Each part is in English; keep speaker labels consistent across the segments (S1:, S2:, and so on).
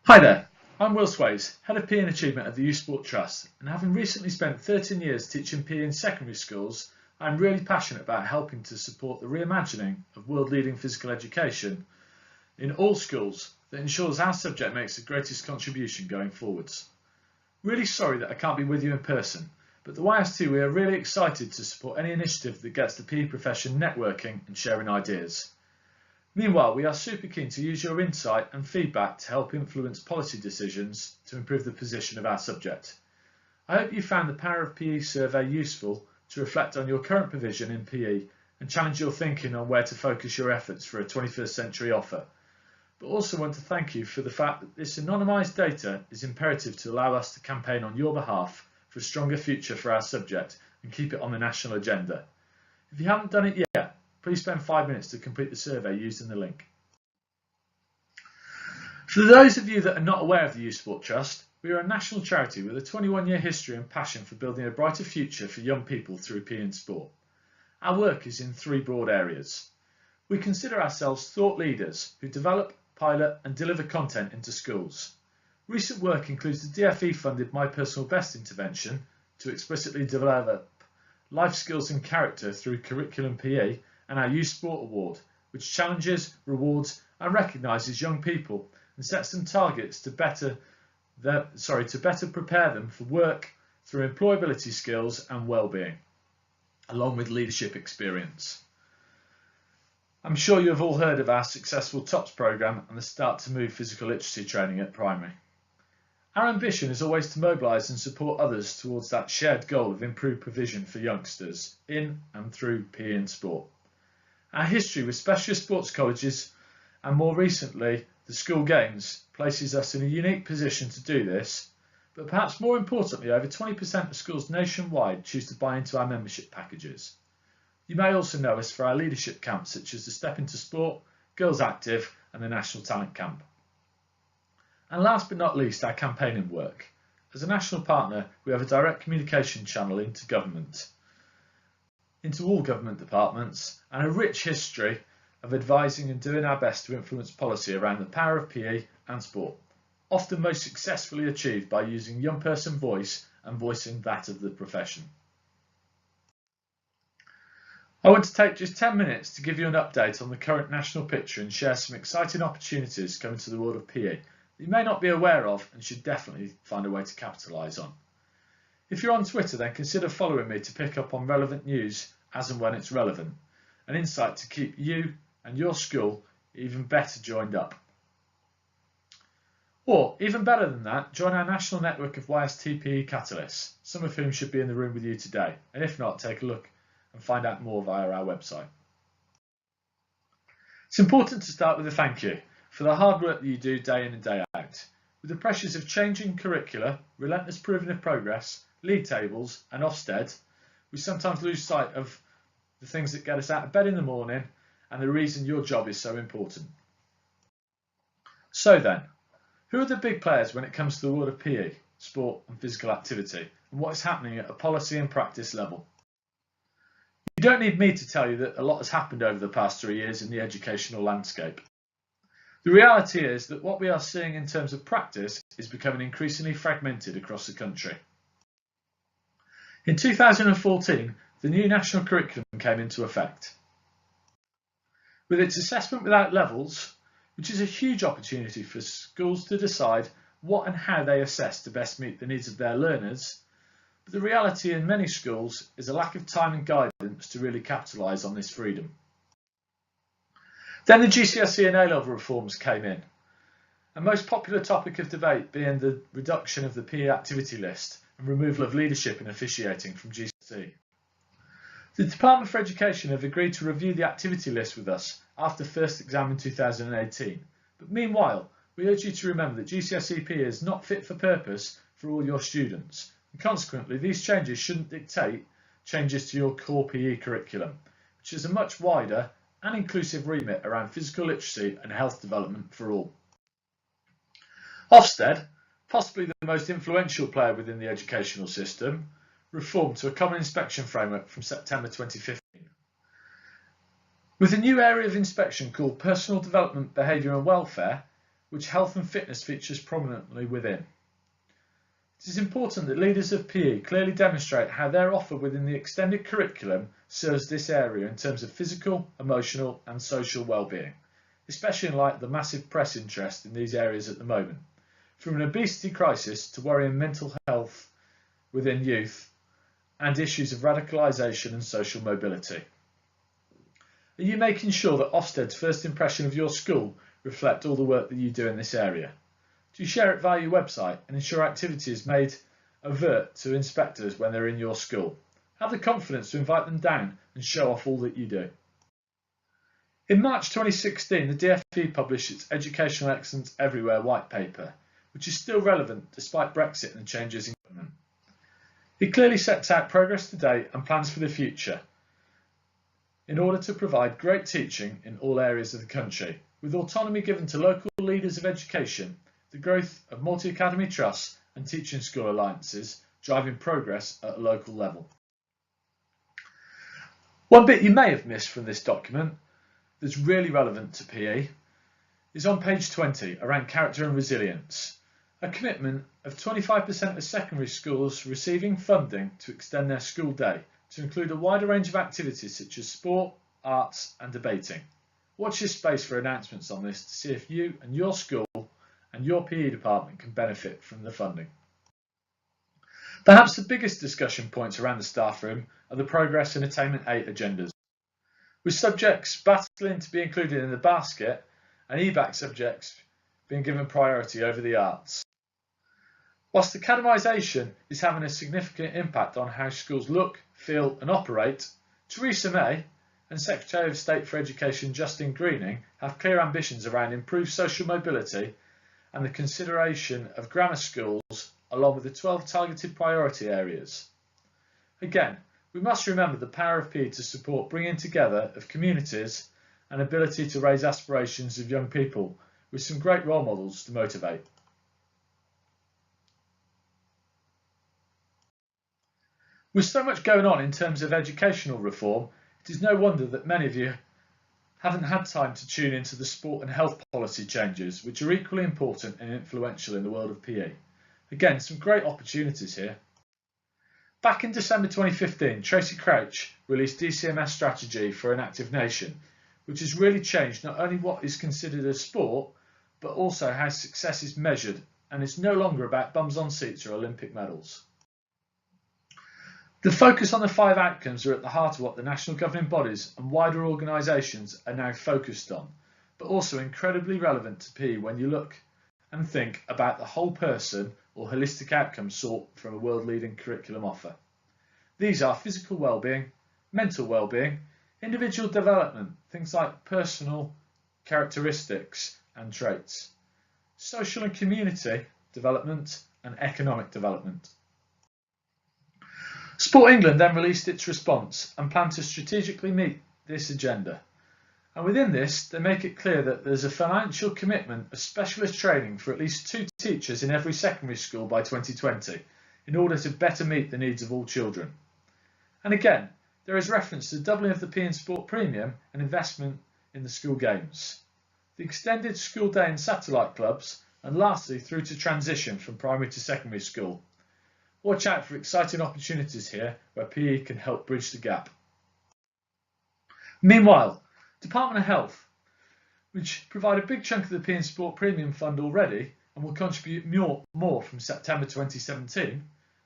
S1: Hi there, I'm Will Sways, Head of PE and Achievement at the Youth Sport Trust, and having recently spent 13 years teaching PE in secondary schools, I'm really passionate about helping to support the reimagining of world-leading physical education in all schools that ensures our subject makes the greatest contribution going forwards. Really sorry that I can't be with you in person, but the YST we are really excited to support any initiative that gets the PE profession networking and sharing ideas. Meanwhile, we are super keen to use your insight and feedback to help influence policy decisions to improve the position of our subject. I hope you found the Power of PE survey useful to reflect on your current provision in PE and challenge your thinking on where to focus your efforts for a 21st century offer. But also want to thank you for the fact that this anonymised data is imperative to allow us to campaign on your behalf for a stronger future for our subject and keep it on the national agenda. If you haven't done it yet, please spend 5 minutes to complete the survey using the link. For those of you that are not aware of the Youth Sport Trust, we are a national charity with a 21-year history and passion for building a brighter future for young people through PE and sport. Our work is in three broad areas. We consider ourselves thought leaders who develop, pilot and deliver content into schools. Recent work includes the DFE-funded My Personal Best intervention to explicitly develop life skills and character through curriculum PE, and our Youth Sport Award, which challenges, rewards and recognises young people and sets them targets to better prepare them for work through employability skills and well-being, along with leadership experience. I'm sure you have all heard of our successful TOPS programme and the Start to Move physical literacy training at primary. Our ambition is always to mobilise and support others towards that shared goal of improved provision for youngsters in and through PE and sport. Our history with specialist sports colleges and more recently the school games places us in a unique position to do this, but perhaps more importantly, over 20% of schools nationwide choose to buy into our membership packages. You may also know us for our leadership camps such as the Step Into Sport, Girls Active and the National Talent Camp. And last but not least, our campaigning work. As a national partner, we have a direct communication channel into all government departments, and a rich history of advising and doing our best to influence policy around the power of PE and sport, often most successfully achieved by using young person voice and voicing that of the profession. I want to take just 10 minutes to give you an update on the current national picture and share some exciting opportunities coming to the world of PE that you may not be aware of and should definitely find a way to capitalise on. If you're on Twitter, then consider following me to pick up on relevant news as and when it's relevant, an insight to keep you and your school even better joined up. Or, even better than that, join our national network of YST PE catalysts, some of whom should be in the room with you today, and if not, take a look and find out more via our website. It's important to start with a thank you for the hard work that you do day in and day out. With the pressures of changing curricula, relentless proving of progress, league tables and Ofsted, we sometimes lose sight of the things that get us out of bed in the morning and the reason your job is so important. So then, who are the big players when it comes to the world of PE, sport and physical activity, and what is happening at a policy and practice level? You don't need me to tell you that a lot has happened over the past 3 years in the educational landscape. The reality is that what we are seeing in terms of practice is becoming increasingly fragmented across the country. In 2014, the new national curriculum came into effect. With its assessment without levels, which is a huge opportunity for schools to decide what and how they assess to best meet the needs of their learners, but the reality in many schools is a lack of time and guidance to really capitalise on this freedom. Then the GCSE and A-level reforms came in, a most popular topic of debate being the reduction of the PE activity list and removal of leadership and officiating from GCSE. The Department for Education have agreed to review the activity list with us after first exam in 2018, but meanwhile we urge you to remember that GCSE PE is not fit for purpose for all your students, and consequently these changes shouldn't dictate changes to your core PE curriculum, which is a much wider and inclusive remit around physical literacy and health development for all. Ofsted, possibly the most influential player within the educational system, reformed to a common inspection framework from September 2015. With a new area of inspection called Personal Development, Behaviour and Welfare, which health and fitness features prominently within. It is important that leaders of PE clearly demonstrate how their offer within the extended curriculum serves this area in terms of physical, emotional and social well-being, especially in light of the massive press interest in these areas at the moment, from an obesity crisis to worrying mental health within youth and issues of radicalisation and social mobility. Are you making sure that Ofsted's first impression of your school reflect all the work that you do in this area? Do you share it via your website and ensure activity is made overt to inspectors when they're in your school? Have the confidence to invite them down and show off all that you do. In March 2016, the DfE published its Educational Excellence Everywhere white paper, which is still relevant despite Brexit and the changes in government. It clearly sets out progress to date and plans for the future in order to provide great teaching in all areas of the country, with autonomy given to local leaders of education, the growth of multi-academy trusts and teaching school alliances, driving progress at a local level. One bit you may have missed from this document that's really relevant to PE is on page 20 around character and resilience, a commitment of 25% of secondary schools receiving funding to extend their school day to include a wider range of activities such as sport, arts and debating. Watch this space for announcements on this to see if you and your school and your PE department can benefit from the funding. Perhaps the biggest discussion points around the staff room are the Progress and Attainment 8 agendas, with subjects battling to be included in the basket and EBAC subjects being given priority over the arts. Whilst academisation is having a significant impact on how schools look, feel and operate, Theresa May and Secretary of State for Education Justine Greening have clear ambitions around improved social mobility and the consideration of grammar schools along with the 12 targeted priority areas. Again, we must remember the power of PE to support bringing together of communities and ability to raise aspirations of young people with some great role models to motivate. With so much going on in terms of educational reform, it is no wonder that many of you haven't had time to tune into the sport and health policy changes, which are equally important and influential in the world of PE. Again, some great opportunities here. Back in December 2015, Tracy Crouch released DCMS Strategy for an Active Nation, which has really changed not only what is considered a sport, but also how success is measured, and it's no longer about bums on seats or Olympic medals. The focus on the 5 outcomes are at the heart of what the national governing bodies and wider organisations are now focused on, but also incredibly relevant to PE when you look and think about the whole person or holistic outcomes sought from a world-leading curriculum offer. These are physical well-being, mental well-being, individual development, things like personal characteristics and traits, social and community development and economic development. Sport England then released its response and planned to strategically meet this agenda. And within this, they make it clear that there's a financial commitment of specialist training for at least 2 teachers in every secondary school by 2020 in order to better meet the needs of all children. And again, there is reference to the doubling of the PE and Sport premium and investment in the school games, the extended school day and satellite clubs, and lastly through to transition from primary to secondary school. Watch out for exciting opportunities here where PE can help bridge the gap. Meanwhile, Department of Health, which provide a big chunk of the PE and Sport Premium Fund already and will contribute more from September 2017,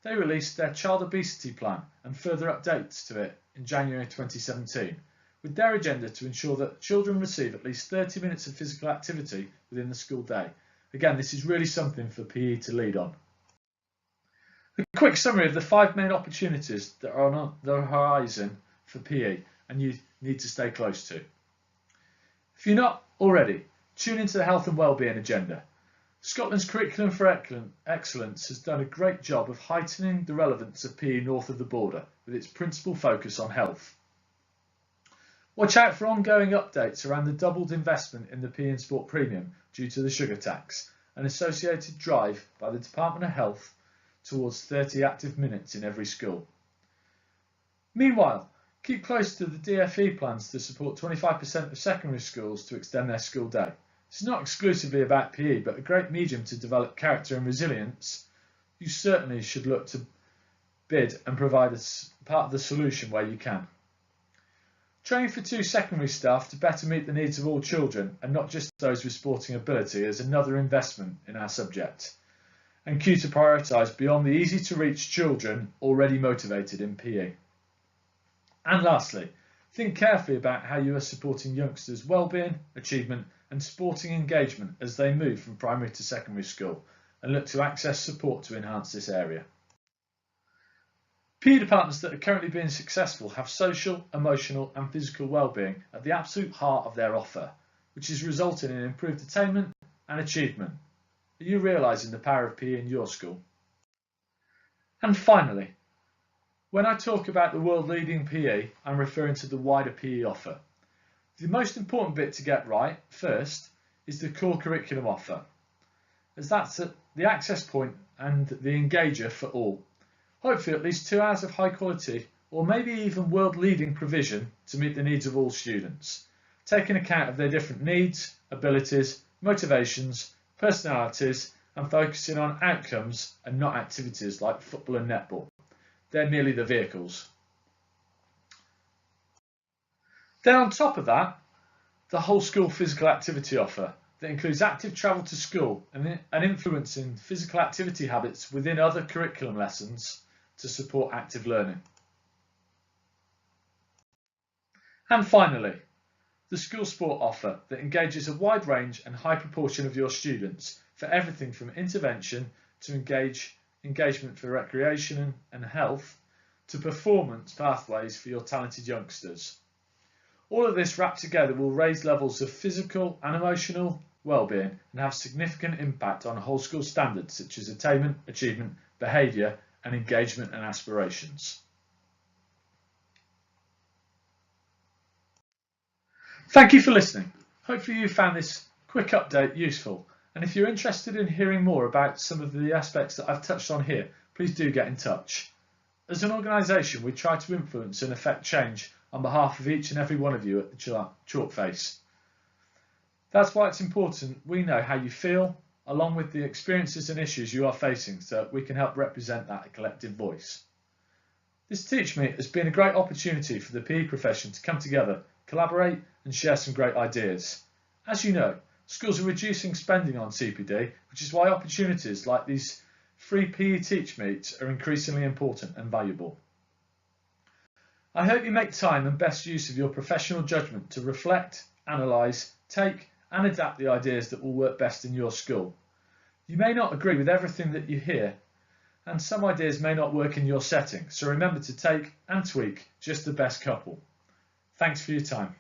S1: they released their Child Obesity Plan and further updates to it in January 2017, with their agenda to ensure that children receive at least 30 minutes of physical activity within the school day. Again, this is really something for PE to lead on. A quick summary of the 5 main opportunities that are on the horizon for PE and you need to stay close to. If you're not already, tune into the health and wellbeing agenda. Scotland's Curriculum for Excellence has done a great job of heightening the relevance of PE north of the border with its principal focus on health. Watch out for ongoing updates around the doubled investment in the PE and Sport Premium due to the sugar tax, an associated drive by the Department of Health towards 30 active minutes in every school. Meanwhile, keep close to the DfE plans to support 25% of secondary schools to extend their school day. It's not exclusively about PE, but a great medium to develop character and resilience. You certainly should look to bid and provide as part of the solution where you can. Training for 2 secondary staff to better meet the needs of all children and not just those with sporting ability is another investment in our subject, and key to prioritise beyond the easy to reach children already motivated in PE. And lastly, think carefully about how you are supporting youngsters' wellbeing, achievement and sporting engagement as they move from primary to secondary school, and look to access support to enhance this area. PE departments that are currently being successful have social, emotional and physical wellbeing at the absolute heart of their offer, which is resulting in improved attainment and achievement. Are you realising the power of PE in your school? And finally, when I talk about the world-leading PE, I'm referring to the wider PE offer. The most important bit to get right, first, is the core curriculum offer, as that's the access point and the engager for all. Hopefully at least 2 hours of high quality, or maybe even world-leading provision to meet the needs of all students, taking account of their different needs, abilities, motivations, personalities, and focusing on outcomes and not activities like football and netball. They're merely the vehicles. Then on top of that, the whole school physical activity offer that includes active travel to school and influencing physical activity habits within other curriculum lessons to support active learning. And finally, the school sport offer that engages a wide range and high proportion of your students for everything from intervention to engagement for recreation and health to performance pathways for your talented youngsters. All of this wrapped together will raise levels of physical and emotional well-being and have significant impact on whole school standards such as attainment, achievement, behaviour and engagement and aspirations. Thank you for listening. Hopefully you found this quick update useful, and if you're interested in hearing more about some of the aspects that I've touched on here, please do get in touch. As an organisation, we try to influence and affect change on behalf of each and every one of you at the Chalk Face. That's why it's important we know how you feel, along with the experiences and issues you are facing, so that we can help represent that collective voice. This Teach Meet has been a great opportunity for the PE profession to come together, collaborate and share some great ideas. As you know, schools are reducing spending on CPD, which is why opportunities like these free PE Teach Meets are increasingly important and valuable. I hope you make time and best use of your professional judgment to reflect, analyse, take and adapt the ideas that will work best in your school. You may not agree with everything that you hear, and some ideas may not work in your setting, so remember to take and tweak just the best couple. Thanks for your time.